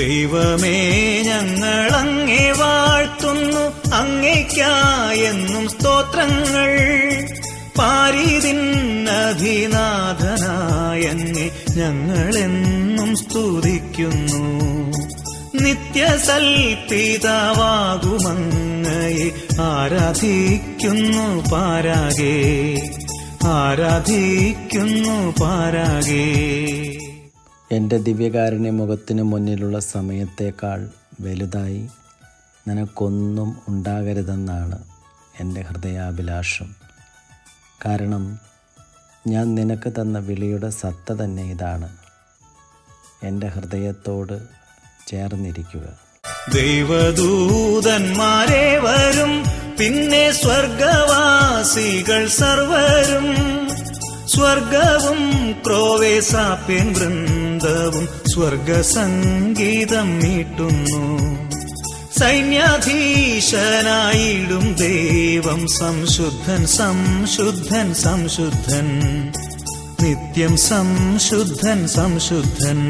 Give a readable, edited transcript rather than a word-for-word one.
ദൈവമേ ഞങ്ങളങ്ങേ വാഴ്ത്തുന്നു, അങ്ങേയ്ക്കായെന്നും സ്തോത്രങ്ങൾ. പാരിതിന്നധിനാഥനായങ്ങേ ഞങ്ങളെന്നും സ്തുതിക്കുന്നു. നിത്യസൽപിതാവാകുമങ്ങയെ ആരാധിക്കുന്നു പാരാകെ, ആരാധിക്കുന്നു പാരാകെ. എൻ്റെ ദിവ്യകാരുണ്യ മുഖത്തിന് മുന്നിലുള്ള സമയത്തേക്കാൾ വലുതായി നിനക്കൊന്നും ഉണ്ടാകരുതെന്നാണ് എൻ്റെ ഹൃദയാഭിലാഷം. കാരണം ഞാൻ നിനക്ക് തന്ന വിളിയുടെ സത്ത തന്നെ ഇതാണ്, എൻ്റെ ഹൃദയത്തോട് ചേർന്നിരിക്കുക. ദൈവദൂതന്മാരെ വരും, പിന്നെ സ്വർഗവാസികൾ സർവരും. സ്വർഗവും ക്രോവേസാപ്യൻ വൃന്ദവും സ്വർഗസംഗീതം മീട്ടുന്നു. സൈന്യാധീശനായിടും ദൈവം സംശുദ്ധൻ, സംശുദ്ധൻ, സംശുദ്ധൻ, നിത്യം സംശുദ്ധൻ, സംശുദ്ധൻ.